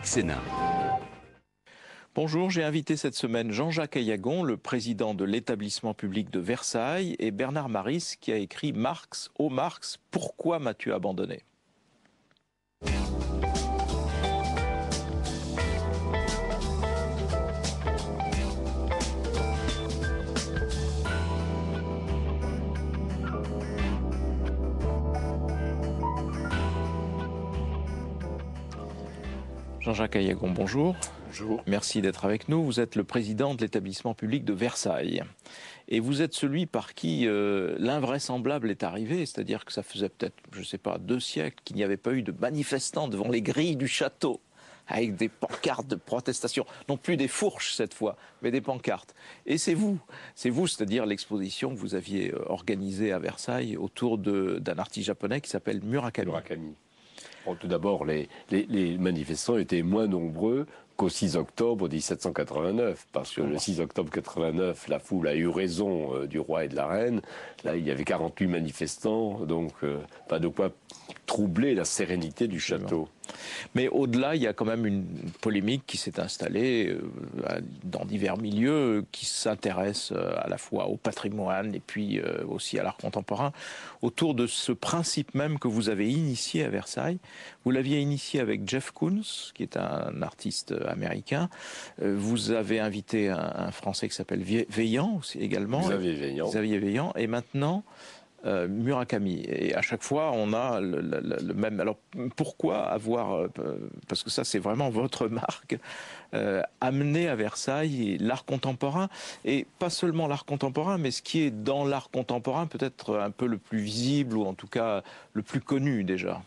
Sénat. Bonjour, j'ai invité cette semaine Jean-Jacques Aillagon, le président de l'établissement public de Versailles, et Bernard Maris, qui a écrit Marx, ô Marx, pourquoi m'as-tu abandonné ? Jean-Jacques Aillagon, bonjour. Bonjour. Merci d'être avec nous. Vous êtes le président de l'établissement public de Versailles. Et vous êtes celui par qui l'invraisemblable est arrivé, c'est-à-dire que ça faisait peut-être, je ne sais pas, 2 siècles qu'il n'y avait pas eu de manifestants devant les grilles du château, avec des pancartes de protestation. Non plus des fourches cette fois, mais des pancartes. Et c'est vous, c'est-à-dire l'exposition que vous aviez organisée à Versailles autour d'un artiste japonais qui s'appelle Murakami. Murakami. Bon, tout d'abord, les manifestants étaient moins nombreux qu'au 6 octobre 1789, parce que le 6 octobre 89, la foule a eu raison du roi et de la reine. Là, il y avait 48 manifestants, donc pas de quoi troubler la sérénité du château. Mais au-delà, il y a quand même une polémique qui s'est installée dans divers milieux, qui s'intéresse à la fois au patrimoine et puis aussi à l'art contemporain, autour de ce principe même que vous avez initié à Versailles. Vous l'aviez initié avec Jeff Koons, qui est un artiste américain. Vous avez invité un Français qui s'appelle Vaillant aussi également. Xavier Vaillant. Et maintenant, Murakami. Et à chaque fois, on a le même. Alors, pourquoi avoir, parce que ça, c'est vraiment votre marque, amener à Versailles l'art contemporain, et pas seulement l'art contemporain, mais ce qui est dans l'art contemporain peut-être un peu le plus visible, ou en tout cas le plus connu déjà.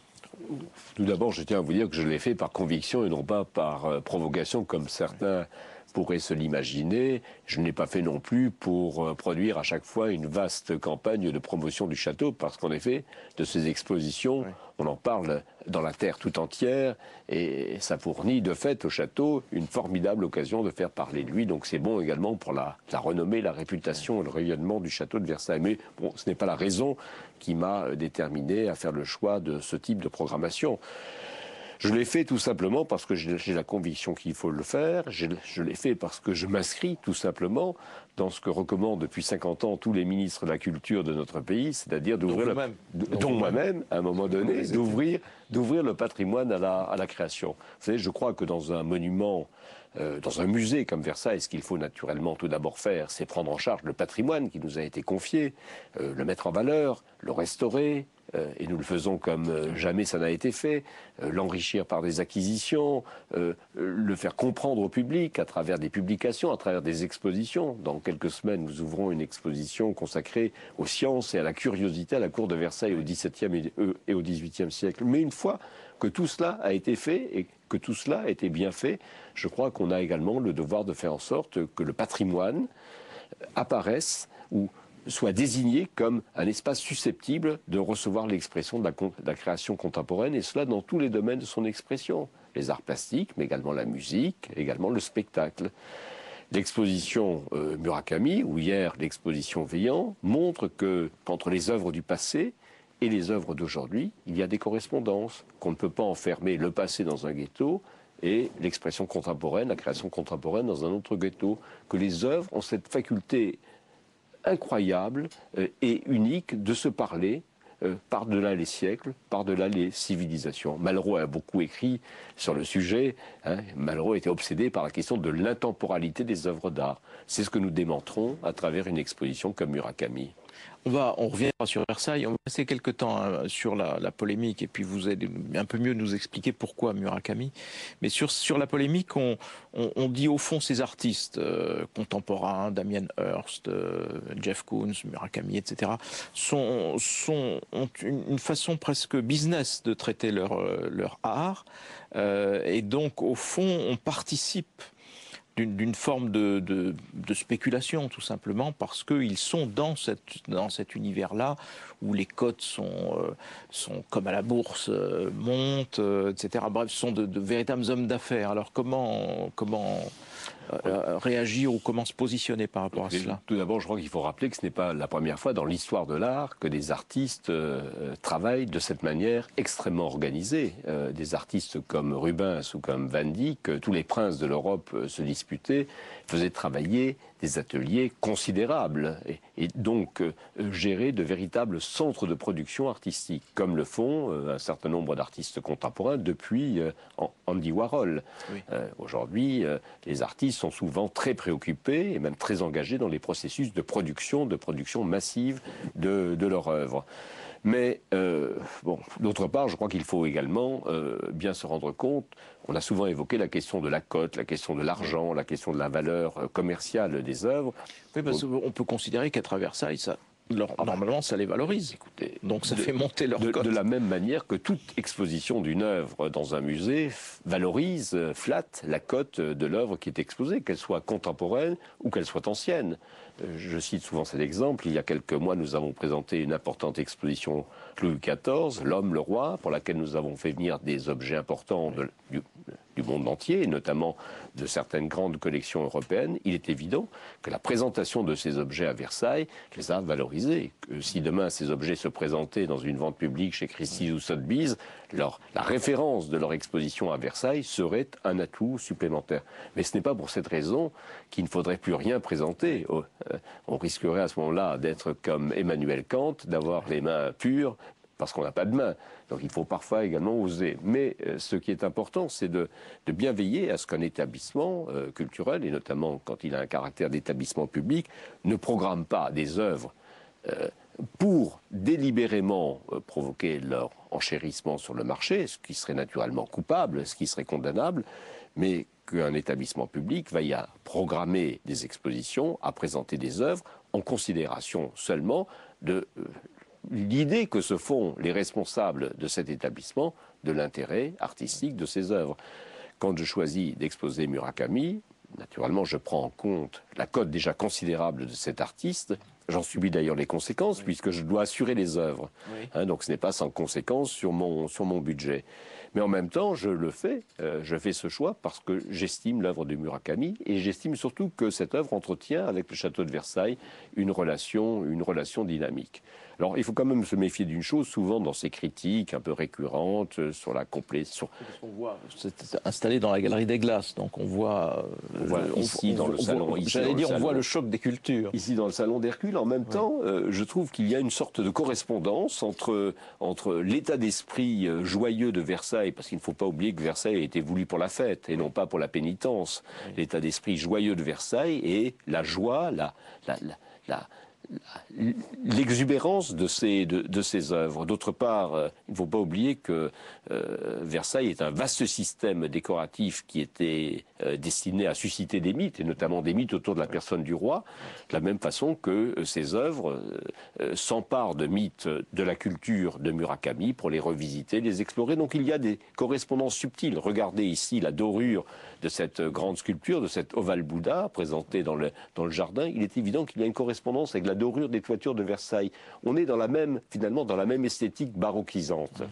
Tout d'abord, je tiens à vous dire que je l'ai fait par conviction et non pas par provocation, comme certains pourraient se l'imaginer. Je ne l'ai pas fait non plus pour produire à chaque fois une vaste campagne de promotion du château, parce qu'en effet, de ces expositions, on en parle dans la terre tout entière, et ça fournit de fait au château une formidable occasion de faire parler de lui. Donc c'est bon également pour la renommée, la réputation et le rayonnement du château de Versailles. Mais bon, ce n'est pas la raison qui m'a déterminé à faire le choix de ce type de programmation. Je l'ai fait tout simplement parce que j'ai la conviction qu'il faut le faire. Je l'ai fait parce que je m'inscris tout simplement dans ce que recommandent depuis 50 ans tous les ministres de la culture de notre pays, c'est-à-dire d'ouvrir, dont moi-même, à un moment donné, d'ouvrir le patrimoine à la création. Vous savez, je crois que dans un monument, dans un musée comme Versailles, ce qu'il faut naturellement tout d'abord faire, c'est prendre en charge le patrimoine qui nous a été confié, le mettre en valeur, le restaurer, et nous le faisons comme jamais ça n'a été fait, l'enrichir par des acquisitions, le faire comprendre au public à travers des publications, à travers des expositions. Dans quelques semaines, nous ouvrons une exposition consacrée aux sciences et à la curiosité à la cour de Versailles au XVIIe et au XVIIIe siècle. Mais une fois que tout cela a été fait et que tout cela a été bien fait, je crois qu'on a également le devoir de faire en sorte que le patrimoine apparaisse ou soit désigné comme un espace susceptible de recevoir l'expression de la création contemporaine, et cela dans tous les domaines de son expression. Les arts plastiques, mais également la musique, également le spectacle. L'exposition Murakami, ou hier l'exposition Vaillant, montre qu'entre les œuvres du passé et les œuvres d'aujourd'hui, il y a des correspondances, qu'on ne peut pas enfermer le passé dans un ghetto et l'expression contemporaine, la création contemporaine dans un autre ghetto, que les œuvres ont cette faculté incroyable et unique de se parler par-delà les siècles, par-delà les civilisations. Malraux a beaucoup écrit sur le sujet. Malraux était obsédé par la question de l'intemporalité des œuvres d'art. C'est ce que nous démontrons à travers une exposition comme Murakami. On reviendra sur Versailles, on va passer quelques temps sur la polémique, et puis vous allez un peu mieux nous expliquer pourquoi Murakami. Mais sur la polémique, on dit au fond ces artistes contemporains, Damien Hirst, Jeff Koons, Murakami, etc., ont une façon presque business de traiter leur art, et donc au fond on participe d'une forme de spéculation, tout simplement, parce qu'ils sont dans cet univers-là où les cotes sont comme à la bourse, montent, etc. Bref, ce sont de véritables hommes d'affaires. Alors comment réagir ou comment se positionner par rapport à cela? Tout d'abord, je crois qu'il faut rappeler que ce n'est pas la première fois dans l'histoire de l'art que des artistes travaillent de cette manière extrêmement organisée. Des artistes comme Rubens ou comme Van Dyck, tous les princes de l'Europe se disputaient, faisaient travailler des ateliers considérables et donc gérer de véritables centres de production artistique, comme le font un certain nombre d'artistes contemporains depuis Andy Warhol. Oui. Aujourd'hui, les artistes sont souvent très préoccupés et même très engagés dans les processus de production massive de leur œuvre. Mais, d'autre part, je crois qu'il faut également bien se rendre compte, on a souvent évoqué la question de la cote, la question de l'argent, la question de la valeur commerciale des œuvres. Oui, parce qu'on peut considérer qu'à travers ça, normalement, ça les valorise. Écoutez, donc ça fait monter leur cote. De la même manière que toute exposition d'une œuvre dans un musée valorise, flatte la cote de l'œuvre qui est exposée, qu'elle soit contemporaine ou qu'elle soit ancienne. Je cite souvent cet exemple. Il y a quelques mois, nous avons présenté une importante exposition Louis XIV, L'Homme, le Roi, pour laquelle nous avons fait venir des objets importants du monde entier, et notamment de certaines grandes collections européennes. Il est évident que la présentation de ces objets à Versailles les a valorisés. Que si demain ces objets se présentaient dans une vente publique chez Christie's ou Sotheby's, la référence de leur exposition à Versailles serait un atout supplémentaire. Mais ce n'est pas pour cette raison qu'il ne faudrait plus rien présenter. On risquerait à ce moment-là d'être comme Emmanuel Kant, d'avoir les mains pures, parce qu'on n'a pas de main. Donc il faut parfois également oser. Mais ce qui est important, c'est de bien veiller à ce qu'un établissement culturel, et notamment quand il a un caractère d'établissement public, ne programme pas des œuvres pour délibérément provoquer leur enchérissement sur le marché, ce qui serait naturellement coupable, ce qui serait condamnable, mais qu'un établissement public veille à programmer des expositions, à présenter des œuvres en considération seulement de l'idée que se font les responsables de cet établissement de l'intérêt artistique de ces œuvres. Quand je choisis d'exposer Murakami, naturellement je prends en compte la cote déjà considérable de cet artiste. J'en subis d'ailleurs les conséquences, puisque je dois assurer les œuvres. Donc ce n'est pas sans conséquence sur mon budget. Mais en même temps, je fais ce choix parce que j'estime l'œuvre de Murakami, et j'estime surtout que cette œuvre entretient avec le château de Versailles une relation dynamique. Alors, il faut quand même se méfier d'une chose, souvent dans ces critiques un peu récurrentes sur la complétion. On voit, c'est installé dans la Galerie des Glaces, donc on voit ici dans le salon. On voit le choc des cultures. Ici dans le salon d'Hercule, en même temps, je trouve qu'il y a une sorte de correspondance entre l'état d'esprit joyeux de Versailles, parce qu'il ne faut pas oublier que Versailles a été voulu pour la fête et non pas pour la pénitence. L'état d'esprit joyeux de Versailles et la joie, l'exubérance de ces œuvres. D'autre part, il ne faut pas oublier que Versailles est un vaste système décoratif qui était destiné à susciter des mythes, et notamment des mythes autour de la personne du roi, de la même façon que ces œuvres s'emparent de mythes de la culture de Murakami pour les revisiter, les explorer. Donc il y a des correspondances subtiles. Regardez ici la dorure de cette grande sculpture, de cet ovale Bouddha présenté dans le jardin. Il est évident qu'il y a une correspondance avec la dorure des toitures de Versailles. On est finalement dans la même esthétique baroquisante.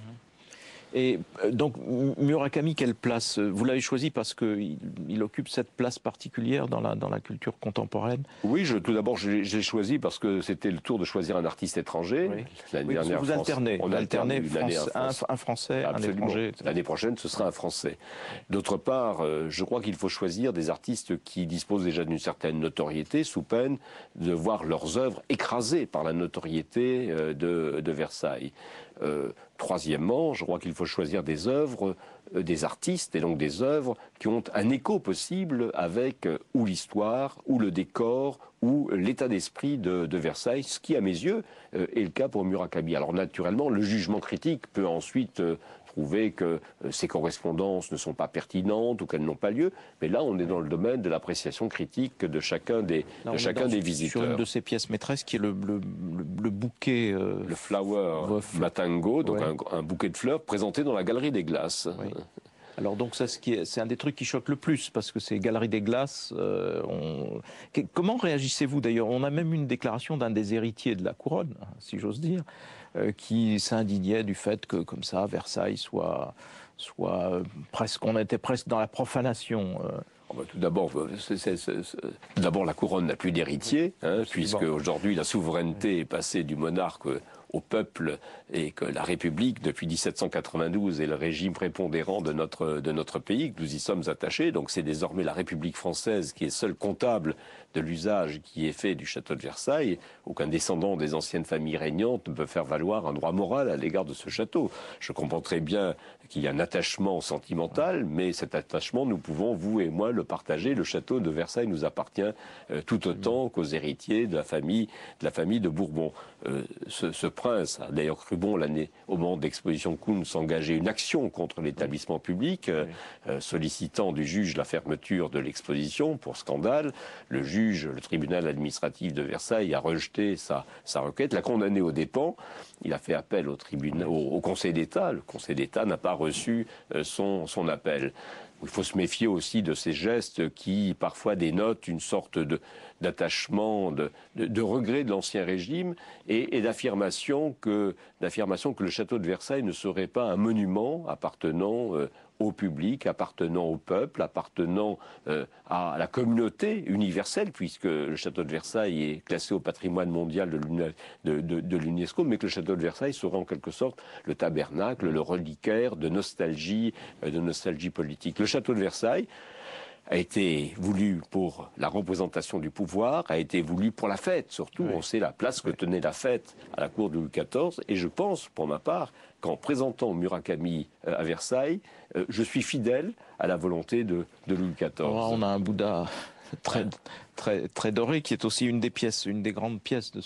Et donc, Murakami, quelle place? Vous l'avez choisi parce qu'il occupe cette place particulière dans la culture contemporaine? Oui, tout d'abord, j'ai choisi parce que c'était le tour de choisir un artiste étranger. Oui. L'année dernière, vous alternez. On alternait un Français, absolument. Un étranger. L'année prochaine, ce sera un Français. D'autre part, je crois qu'il faut choisir des artistes qui disposent déjà d'une certaine notoriété, sous peine de voir leurs œuvres écrasées par la notoriété de Versailles. Troisièmement, je crois qu'il faut choisir des œuvres, des artistes, et donc des œuvres qui ont un écho possible avec ou l'histoire, ou le décor, ou l'état d'esprit de Versailles, ce qui, à mes yeux, est le cas pour Murakami. Alors naturellement, le jugement critique peut ensuite trouver que ces correspondances ne sont pas pertinentes ou qu'elles n'ont pas lieu, mais là on est dans le domaine de l'appréciation critique de chacun des visiteurs. Sur une de ces pièces maîtresses qui est le bouquet... le Flower Matango, donc un bouquet de fleurs présenté dans la Galerie des Glaces. Oui. Alors donc ça, c'est un des trucs qui choque le plus, parce que ces galeries des glaces, comment réagissez-vous d'ailleurs? On a même une déclaration d'un des héritiers de la couronne, si j'ose dire, qui s'indignait du fait que, comme ça, Versailles soit presque, on était presque dans la profanation. Tout d'abord, la couronne n'a plus d'héritier, puisque aujourd'hui la souveraineté est passée du monarque au peuple, et que la République, depuis 1792, est le régime prépondérant de notre pays, que nous y sommes attachés. Donc c'est désormais la République française qui est seule comptable de l'usage qui est fait du château de Versailles. Aucun descendant des anciennes familles régnantes ne peut faire valoir un droit moral à l'égard de ce château. Je comprends très bien qu'il y a un attachement sentimental, mais cet attachement, nous pouvons, vous et moi, le partager. Le château de Versailles nous appartient tout autant qu'aux héritiers de la famille de Bourbon. Ce prince a d'ailleurs cru bon, au moment de l'exposition de Koun, s'engager une action contre l'établissement public, sollicitant du juge la fermeture de l'exposition pour scandale. Le tribunal administratif de Versailles a rejeté sa requête, l'a condamné aux dépens. Il a fait appel au Conseil d'État. Le Conseil d'État n'a pas reçu son appel. Il faut se méfier aussi de ces gestes qui, parfois, dénotent une sorte d'attachement, de regret de l'Ancien Régime et d'affirmation que le château de Versailles ne serait pas un monument appartenant au public, appartenant au peuple, appartenant à la communauté universelle, puisque le château de Versailles est classé au patrimoine mondial de l'UNESCO, mais que le château de Versailles serait en quelque sorte le tabernacle, le reliquaire de nostalgie politique. Le château de Versailles a été voulu pour la représentation du pouvoir, a été voulu pour la fête, surtout. Oui. On sait la place que tenait la fête à la cour de Louis XIV, et je pense, pour ma part, qu'en présentant Murakami à Versailles, je suis fidèle à la volonté de Louis XIV. On a un Bouddha très doré, qui est aussi une des grandes pièces de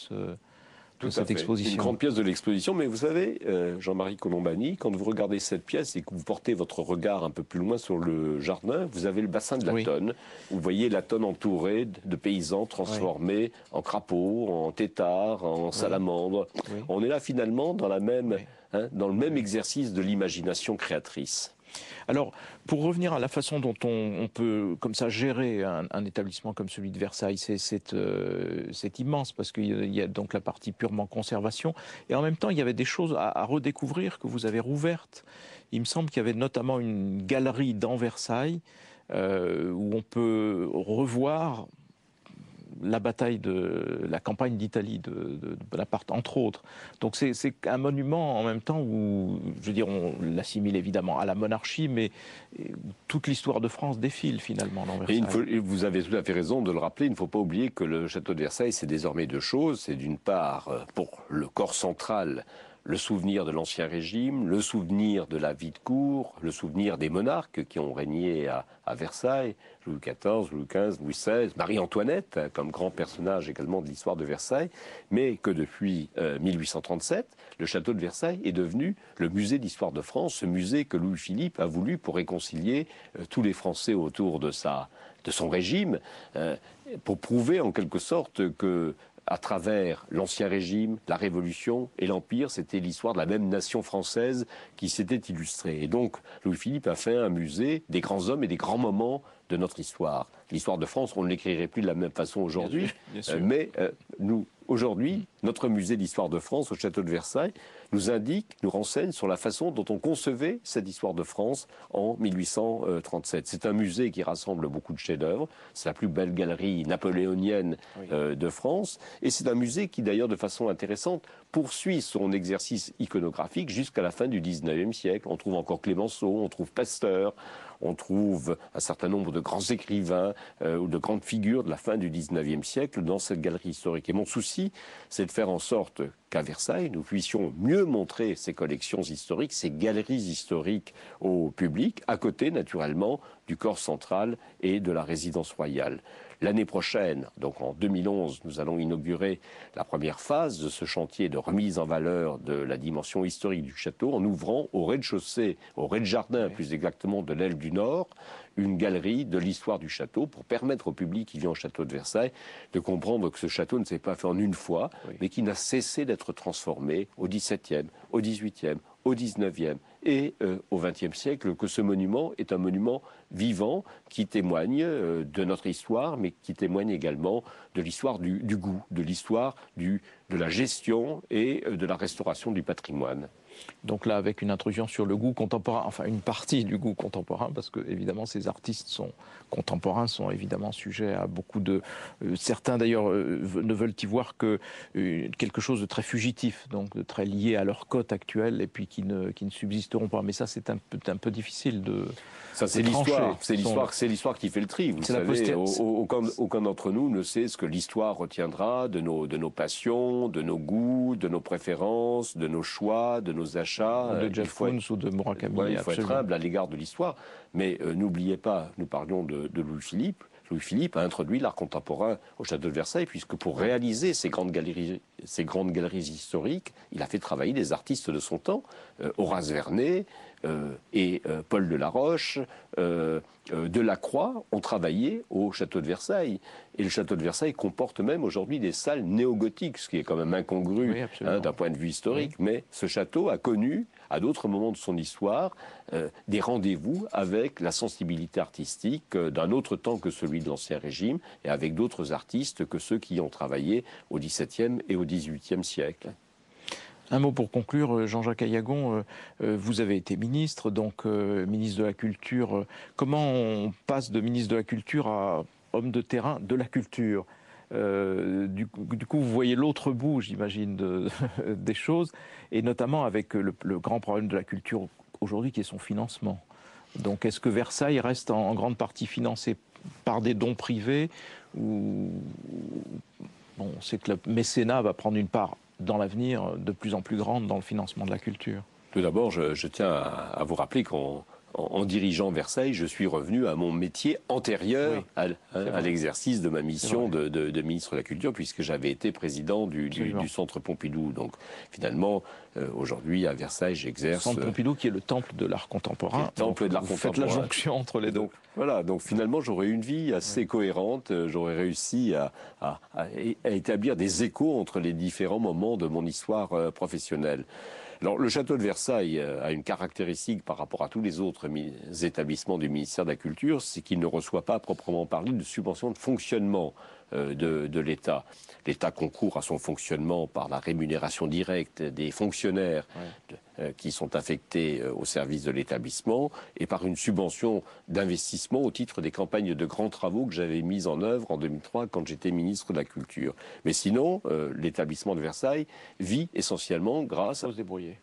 cette exposition. Une grande pièce de l'exposition, mais vous savez, Jean-Marie Colombani, quand vous regardez cette pièce et que vous portez votre regard un peu plus loin sur le jardin, vous avez le bassin de la Tonne. Vous voyez la Tonne entourée de paysans transformés en crapauds, en têtards, en salamandres. Oui. On est là finalement dans dans le même exercice de l'imagination créatrice. Alors, pour revenir à la façon dont on peut, comme ça, gérer un établissement comme celui de Versailles, c'est immense, parce qu'il y a donc la partie purement conservation, et en même temps, il y avait des choses à redécouvrir que vous avez rouvertes. Il me semble qu'il y avait notamment une galerie dans Versailles, où on peut revoir la bataille de la campagne d'Italie de Bonaparte, entre autres. Donc c'est un monument en même temps où, je veux dire, on l'assimile évidemment à la monarchie, mais toute l'histoire de France défile finalement dans Versailles. Et vous avez tout à fait raison de le rappeler, il ne faut pas oublier que le château de Versailles, c'est désormais deux choses. C'est d'une part, pour le corps central, le souvenir de l'Ancien Régime, le souvenir de la vie de cour, le souvenir des monarques qui ont régné à Versailles, Louis XIV, Louis XV, Louis XVI, Marie-Antoinette, comme grand personnage également de l'histoire de Versailles, mais que depuis 1837, le château de Versailles est devenu le musée d'histoire de France, ce musée que Louis-Philippe a voulu pour réconcilier tous les Français autour de son régime, pour prouver en quelque sorte que à travers l'Ancien Régime, la Révolution et l'Empire, c'était l'histoire de la même nation française qui s'était illustrée. Et donc, Louis-Philippe a fait un musée des grands hommes et des grands moments de notre histoire. L'histoire de France, on ne l'écrirait plus de la même façon aujourd'hui, mais nous, aujourd'hui, notre musée d'histoire de France au château de Versailles nous indique, nous renseigne sur la façon dont on concevait cette histoire de France en 1837. C'est un musée qui rassemble beaucoup de chefs-d'œuvre. C'est la plus belle galerie napoléonienne de France. Et c'est un musée qui, d'ailleurs, de façon intéressante, poursuit son exercice iconographique jusqu'à la fin du XIXe siècle. On trouve encore Clémenceau, on trouve Pasteur, on trouve un certain nombre de grands écrivains ou de grandes figures de la fin du XIXe siècle dans cette galerie historique. Et mon souci, c'est de faire en sorte qu'à Versailles, nous puissions mieux montrer ces collections historiques, ces galeries historiques au public, à côté, naturellement, du corps central et de la résidence royale. L'année prochaine, donc en 2011, nous allons inaugurer la première phase de ce chantier de remise en valeur de la dimension historique du château en ouvrant au rez-de-chaussée, au rez-de-jardin plus exactement de l'aile du Nord, une galerie de l'histoire du château pour permettre au public qui vient au château de Versailles de comprendre que ce château ne s'est pas fait en une fois, mais qui n'a cessé d'être transformé au XVIIe, au XVIIIe, au XIXe et au XXe siècle que ce monument est un monument vivant qui témoigne de notre histoire, mais qui témoigne également de l'histoire du goût, de l'histoire de la gestion et de la restauration du patrimoine. Donc là, avec une intrusion sur le goût contemporain, enfin une partie du goût contemporain, parce que évidemment ces artistes contemporains sont évidemment sujets à beaucoup de... certains d'ailleurs ne veulent y voir que quelque chose de très fugitif, donc de très lié à leur cote actuelle, et puis qui ne subsisteront pas. Mais ça, c'est un peu difficile de... Ça, c'est l'histoire. C'est l'histoire qui fait le tri. Vous savez, aucun d'entre nous ne sait ce que l'histoire retiendra de nos passions, de nos goûts, de nos préférences, de nos choix, de nos achats. De Jeff Koons ou de Murakami. Ouais, il faut être humble à l'égard de l'histoire. Mais n'oubliez pas, nous parlions de Louis-Philippe. Louis-Philippe a introduit l'art contemporain au château de Versailles, puisque pour réaliser ces grandes galeries historiques, il a fait travailler des artistes de son temps, Horace Vernet et Paul Delaroche, Delacroix ont travaillé au château de Versailles. Et le château de Versailles comporte même aujourd'hui des salles néo-gothiques, ce qui est quand même incongru d'un point de vue historique. Oui. Mais ce château a connu, à d'autres moments de son histoire, des rendez-vous avec la sensibilité artistique d'un autre temps que celui de l'Ancien Régime, et avec d'autres artistes que ceux qui ont travaillé au XVIIe et au XVIIIe siècle. Un mot pour conclure, Jean-Jacques Aillagon, vous avez été ministre, donc ministre de la Culture. Comment on passe de ministre de la Culture à homme de terrain de la culture? Du coup, vous voyez l'autre bout, j'imagine, des choses, et notamment avec le grand problème de la culture aujourd'hui, qui est son financement. Donc, est-ce que Versailles reste en grande partie financé par des dons privés, ou bon, on sait que le mécénat va prendre une part dans l'avenir de plus en plus grande dans le financement de la culture? Tout d'abord, je tiens à vous rappeler qu'en dirigeant Versailles, je suis revenu à mon métier antérieur à l'exercice de ma mission de ministre de la Culture, puisque j'avais été président du Centre Pompidou. Donc finalement, aujourd'hui à Versailles, j'exerce... Le Centre Pompidou qui est le temple de l'art contemporain. Le temple de l'art contemporain. Vous faites la jonction entre les deux. Donc, voilà, donc finalement j'aurais eu une vie assez cohérente, j'aurais réussi à établir des échos entre les différents moments de mon histoire professionnelle. Alors, le château de Versailles a une caractéristique par rapport à tous les autres établissements du ministère de la Culture, c'est qu'il ne reçoit pas à proprement parler de subventions de fonctionnement de l'État. L'État concourt à son fonctionnement par la rémunération directe des fonctionnaires qui sont affectés au service de l'établissement et par une subvention d'investissement au titre des campagnes de grands travaux que j'avais mises en œuvre en 2003 quand j'étais ministre de la Culture. Mais sinon, l'établissement de Versailles vit essentiellement grâce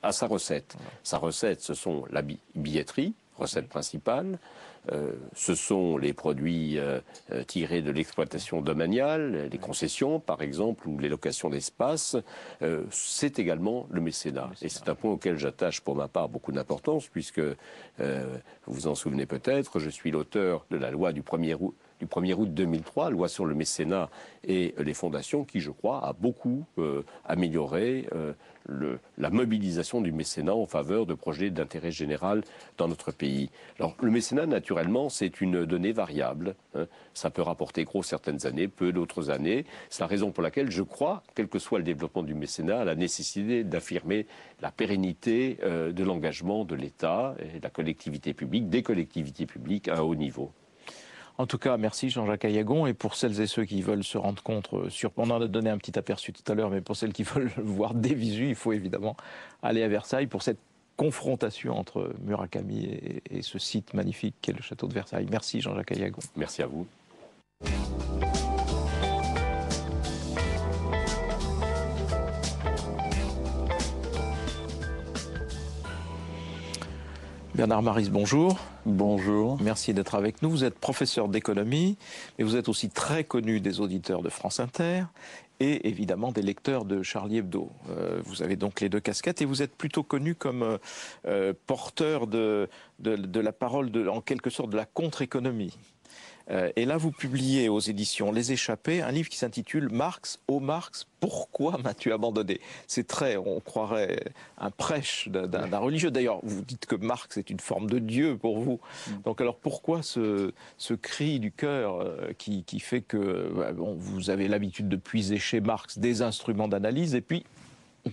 à sa recette. Voilà. Sa recette, ce sont la billetterie, recette principale. Ce sont les produits tirés de l'exploitation domaniale, les concessions par exemple, ou les locations d'espace. C'est également le mécénat. Et c'est un point auquel j'attache pour ma part beaucoup d'importance, puisque, vous vous en souvenez peut-être, je suis l'auteur de la loi du 1er août 2003, loi sur le mécénat et les fondations, qui, je crois, a beaucoup amélioré la mobilisation du mécénat en faveur de projets d'intérêt général dans notre pays. Alors, le mécénat, naturellement, c'est une donnée variable. Ça peut rapporter gros certaines années, peu d'autres années. C'est la raison pour laquelle je crois, quel que soit le développement du mécénat, à la nécessité d'affirmer la pérennité de l'engagement de l'État et de la collectivité publique, des collectivités publiques à un haut niveau. En tout cas, merci Jean-Jacques Aillagon. Et pour celles et ceux qui veulent se rendre compte, on en a donné un petit aperçu tout à l'heure, mais pour celles qui veulent voir des visus, il faut évidemment aller à Versailles pour cette confrontation entre Murakami et ce site magnifique qu'est le château de Versailles. Merci Jean-Jacques Aillagon. Merci à vous. Bernard Maris, bonjour. Bonjour. Merci d'être avec nous. Vous êtes professeur d'économie, mais vous êtes aussi très connu des auditeurs de France Inter et évidemment des lecteurs de Charlie Hebdo. Vous avez donc les deux casquettes et vous êtes plutôt connu comme porteur de la parole, en quelque sorte, de la contre-économie. Et là, vous publiez aux éditions Les Échappés un livre qui s'intitule « Marx, ô Marx, pourquoi m'as-tu abandonné ?» C'est très, on croirait, un prêche d'un religieux. D'ailleurs, vous dites que Marx est une forme de Dieu pour vous. Donc alors, pourquoi ce cri du cœur qui fait que bon, vous avez l'habitude de puiser chez Marx des instruments d'analyse et puis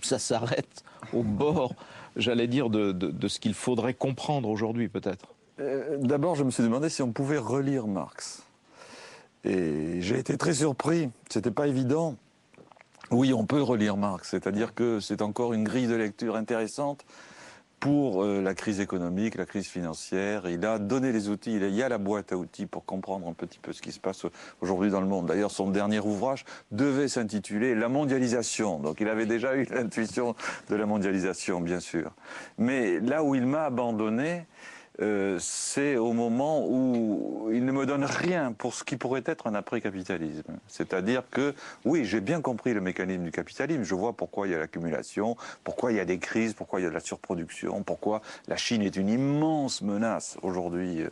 ça s'arrête au bord, j'allais dire, de ce qu'il faudrait comprendre aujourd'hui, peut-être. D'abord, je me suis demandé si on pouvait relire Marx. Et j'ai été très surpris. C'était pas évident. Oui, on peut relire Marx, c'est-à-dire que c'est encore une grille de lecture intéressante pour la crise économique, la crise financière. Il a donné les outils, il y a la boîte à outils pour comprendre un petit peu ce qui se passe aujourd'hui dans le monde. D'ailleurs, son dernier ouvrage devait s'intituler La mondialisation. Donc il avait déjà eu l'intuition de la mondialisation, bien sûr. Mais là où il m'a abandonné, c'est au moment où il ne me donne rien pour ce qui pourrait être un après-capitalisme. C'est-à-dire que, oui, j'ai bien compris le mécanisme du capitalisme, je vois pourquoi il y a l'accumulation, pourquoi il y a des crises, pourquoi il y a de la surproduction, pourquoi la Chine est une immense menace aujourd'hui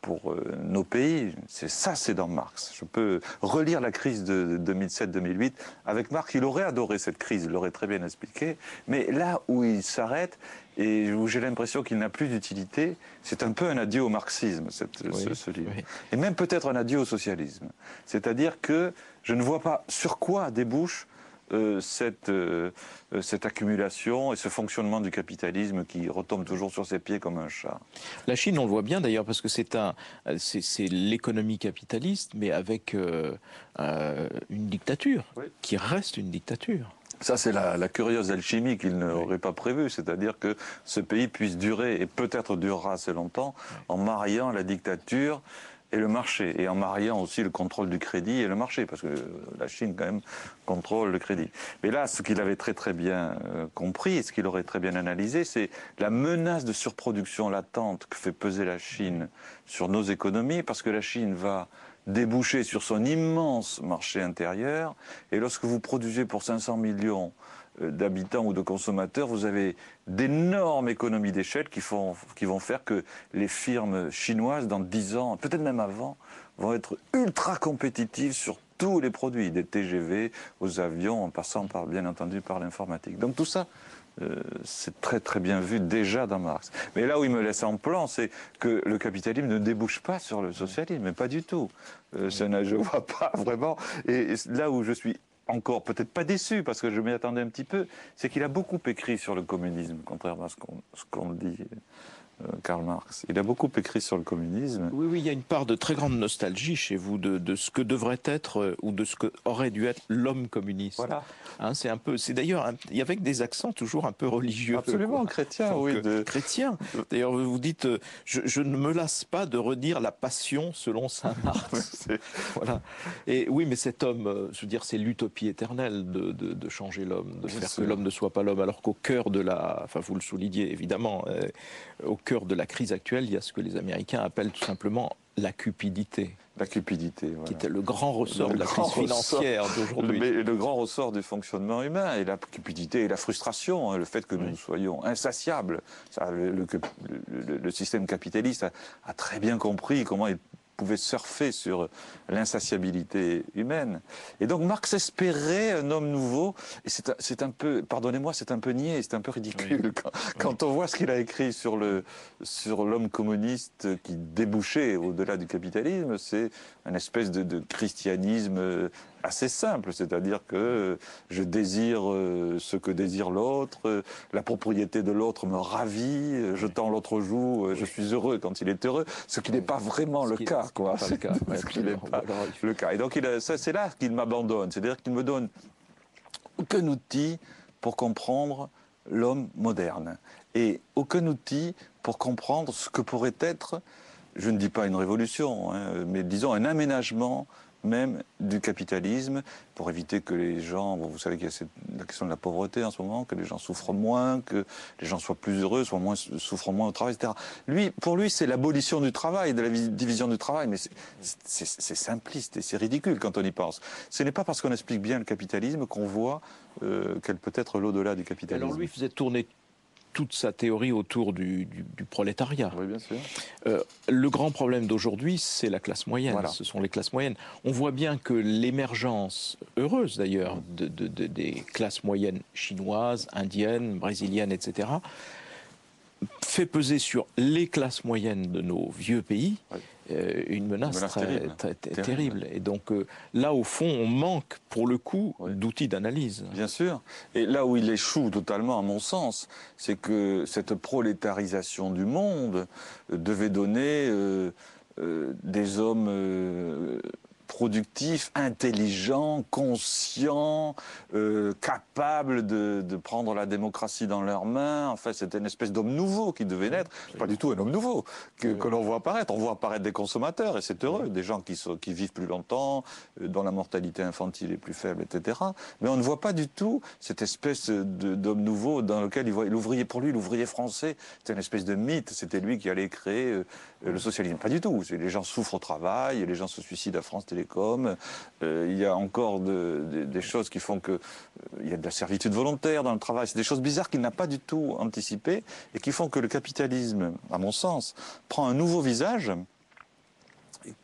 pour nos pays. C'est dans Marx. Je peux relire la crise de 2007-2008 avec Marx. Il aurait adoré cette crise, il l'aurait très bien expliqué. Mais là où il s'arrête et où j'ai l'impression qu'il n'a plus d'utilité, c'est un peu un adieu au marxisme, ce livre. Oui. Et même peut-être un adieu au socialisme. C'est-à-dire que je ne vois pas sur quoi débouche cette accumulation et ce fonctionnement du capitalisme qui retombe toujours sur ses pieds comme un chat. La Chine, on le voit bien d'ailleurs, parce que c'est l'économie capitaliste, mais avec une dictature, oui, qui reste une dictature. Ça, c'est la curieuse alchimie qu'il n'aurait pas prévue, c'est-à-dire que ce pays puisse durer, et peut-être durera assez longtemps, en mariant la dictature et le marché, et en mariant aussi le contrôle du crédit et le marché, parce que la Chine, quand même, contrôle le crédit. Mais là, ce qu'il avait très très bien compris, et ce qu'il aurait très bien analysé, c'est la menace de surproduction latente que fait peser la Chine sur nos économies, parce que la Chine va déboucher sur son immense marché intérieur, et lorsque vous produisez pour 500 millions d'habitants ou de consommateurs, vous avez d'énormes économies d'échelle qui vont faire que les firmes chinoises, dans 10 ans, peut-être même avant, vont être ultra compétitives sur tous les produits, des TGV aux avions, en passant par, bien entendu, par l'informatique. Donc tout ça, c'est très très bien vu déjà dans Marx. Mais là où il me laisse en plan, c'est que le capitalisme ne débouche pas sur le socialisme, mais pas du tout. Je ne vois pas vraiment. Et là où je suis encore peut-être pas déçu, parce que je m'y attendais un petit peu, c'est qu'il a beaucoup écrit sur le communisme, contrairement à ce qu'on dit Karl Marx. Il a beaucoup écrit sur le communisme. Oui, oui, il y a une part de très grande nostalgie chez vous de ce que devrait être ou de ce que aurait dû être l'homme communiste. Voilà. Hein, c'est d'ailleurs, il y avait des accents toujours un peu religieux. Absolument, chrétien, oui. Chrétien. D'ailleurs, vous dites, je ne me lasse pas de redire la passion selon saint Marx. Voilà. Et oui, mais cet homme, je veux dire, c'est l'utopie éternelle de changer l'homme, de faire que l'homme ne soit pas l'homme, alors qu'au cœur de enfin, vous le soulignez évidemment, au cœur de la crise actuelle, il y a ce que les Américains appellent tout simplement la cupidité. La cupidité, voilà. Qui était le grand ressort de la crise financière d'aujourd'hui. Le grand ressort du fonctionnement humain, et la cupidité et la frustration, hein, le fait que nous soyons insatiables. Ça, le système capitaliste a très bien compris comment il pouvait surfer sur l'insatiabilité humaine. Et donc Marx espérait un homme nouveau, et c'est un peu, pardonnez-moi, c'est un peu niais, c'est un peu ridicule quand on voit ce qu'il a écrit sur l'homme communiste qui débouchait au-delà du capitalisme. C'est une espèce de christianisme assez simple, c'est-à-dire que je désire ce que désire l'autre, la propriété de l'autre me ravit, je tends l'autre joue, je suis heureux quand il est heureux, ce qui n'est pas vraiment le cas, quoi. Ce qui n'est pas le cas. Et donc c'est là qu'il m'abandonne, c'est-à-dire qu'il me donne aucun outil pour comprendre l'homme moderne, et aucun outil pour comprendre ce que pourrait être, je ne dis pas une révolution, hein, mais disons un aménagement même du capitalisme, pour éviter que les gens, vous savez qu'il y a la question de la pauvreté en ce moment, que les gens souffrent moins, que les gens soient plus heureux, souffrent moins au travail, etc. Pour lui, c'est l'abolition du travail, de la division du travail, mais c'est simpliste et c'est ridicule quand on y pense. Ce n'est pas parce qu'on explique bien le capitalisme qu'on voit quel peut être l'au-delà du capitalisme. Alors lui faisait tourner toute sa théorie autour du prolétariat. Oui, bien sûr. Le grand problème d'aujourd'hui, c'est la classe moyenne. Voilà. Ce sont les classes moyennes. On voit bien que l'émergence, heureuse d'ailleurs, des classes moyennes chinoises, indiennes, brésiliennes, etc., fait peser sur les classes moyennes de nos vieux pays une menace terrible. Et donc là, au fond, on manque, pour le coup, d'outils d'analyse. Bien sûr. Et là où il échoue totalement, à mon sens, c'est que cette prolétarisation du monde devait donner des hommes productifs, intelligents, conscients, capables de prendre la démocratie dans leurs mains. Enfin, c'était une espèce d'homme nouveau qui devait naître. Pas du tout un homme nouveau que l'on voit apparaître. On voit apparaître des consommateurs, et c'est heureux, des gens qui vivent plus longtemps, dont la mortalité infantile est plus faible, etc. Mais on ne voit pas du tout cette espèce d'homme nouveau dans lequel il voit l'ouvrier. Pour lui, l'ouvrier français, c'était une espèce de mythe. C'était lui qui allait créer le socialisme. Pas du tout. Les gens souffrent au travail, les gens se suicident à France Télécom. Il y a encore des choses qui font que il y a de la servitude volontaire dans le travail. C'est des choses bizarres qu'il n'a pas du tout anticipées et qui font que le capitalisme, à mon sens, prend un nouveau visage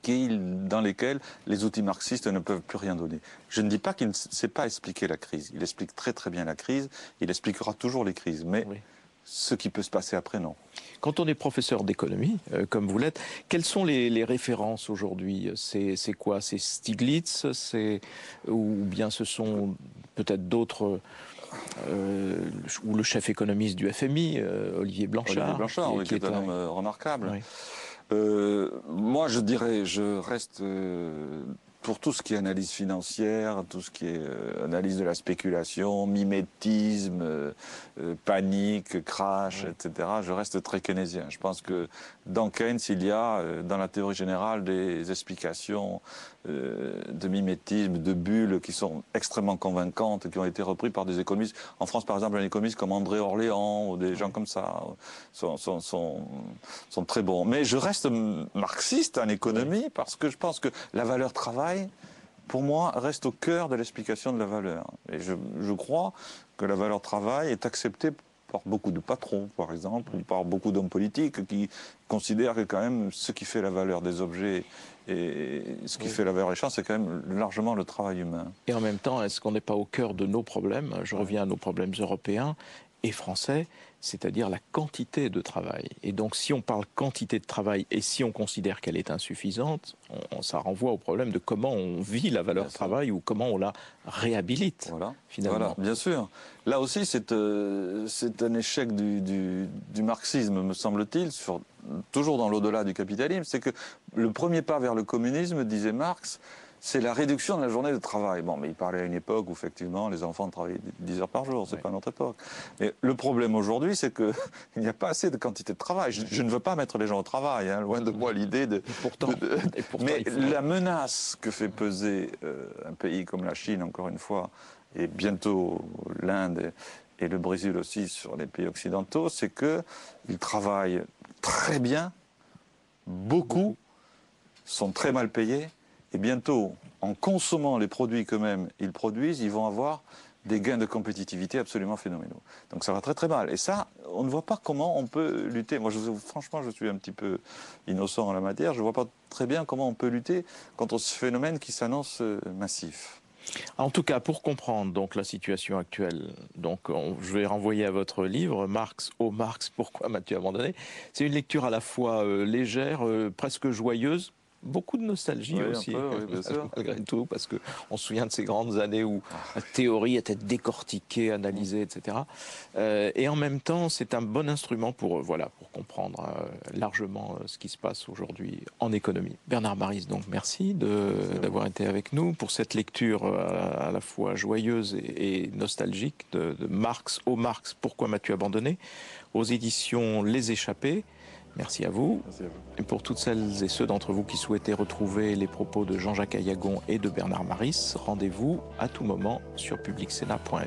dans lesquels les outils marxistes ne peuvent plus rien donner. Je ne dis pas qu'il ne sait pas expliquer la crise. Il explique très très bien la crise. Il expliquera toujours les crises. Mais ce qui peut se passer après, non. Quand on est professeur d'économie, comme vous l'êtes, quelles sont les références aujourd'hui? C'est quoi? C'est Stiglitz? Ou bien ce sont peut-être d'autres... ou le chef économiste du FMI, Olivier Blanchard. Qui est un homme remarquable. Oui. Moi, je dirais, je reste... pour tout ce qui est analyse financière, tout ce qui est analyse de la spéculation, mimétisme, panique, crash, etc., je reste très keynésien. Je pense que dans Keynes, il y a, dans la théorie générale, des explications de mimétisme, de bulles qui sont extrêmement convaincantes, qui ont été reprises par des économistes. En France, par exemple, un économiste comme André Orléans, ou des gens comme ça, sont très bons. Mais je reste marxiste en économie parce que je pense que la valeur travail, pour moi, reste au cœur de l'explication de la valeur. Et je crois que la valeur travail est acceptée par beaucoup de patrons, par exemple, ou par beaucoup d'hommes politiques qui considèrent que quand même ce qui fait la valeur des objets et ce qui fait la valeur des champs, c'est quand même largement le travail humain. Et en même temps, est-ce qu'on n'est pas au cœur de nos problèmes? Je reviens à nos problèmes européens et français, c'est-à-dire la quantité de travail. Et donc, si on parle quantité de travail et si on considère qu'elle est insuffisante, ça renvoie au problème de comment on vit la valeur travail ou comment on la réhabilite, finalement. Voilà, bien sûr. Là aussi, c'est un échec du marxisme, me semble-t-il, toujours dans l'au-delà du capitalisme. C'est que le premier pas vers le communisme, disait Marx, c'est la réduction de la journée de travail. Bon, mais il parlait à une époque où, effectivement, les enfants travaillaient 10 heures par jour. C'est pas notre époque. Mais le problème aujourd'hui, c'est qu'il n'y a pas assez de quantité de travail. Je ne veux pas mettre les gens au travail, hein, loin de moi l'idée de... Mais la menace que fait peser un pays comme la Chine, encore une fois, et bientôt l'Inde et le Brésil aussi sur les pays occidentaux, c'est qu'ils travaillent très bien, beaucoup, sont très mal payés, et bientôt, en consommant les produits qu'eux-mêmes ils produisent, ils vont avoir des gains de compétitivité absolument phénoménaux. Donc ça va très très mal. Et ça, on ne voit pas comment on peut lutter. Moi, franchement, je suis un petit peu innocent en la matière. Je ne vois pas très bien comment on peut lutter contre ce phénomène qui s'annonce massif. En tout cas, pour comprendre donc la situation actuelle, donc je vais renvoyer à votre livre Marx, oh Marx, pourquoi m'as-tu abandonné? C'est une lecture à la fois légère, presque joyeuse. Beaucoup de nostalgie aussi, malgré tout, parce qu'on se souvient de ces grandes années où la théorie était décortiquée, analysée, etc. Et en même temps, c'est un bon instrument pour comprendre largement ce qui se passe aujourd'hui en économie. Bernard Maris, donc merci d'avoir été avec nous pour cette lecture à la fois joyeuse et nostalgique de Marx, oh Marx, pourquoi m'as-tu abandonné? Aux éditions Les Échappés. Merci à vous. Merci à vous. Et pour toutes celles et ceux d'entre vous qui souhaitaient retrouver les propos de Jean-Jacques Ayagon et de Bernard Maris, rendez-vous à tout moment sur publicsénat.fr.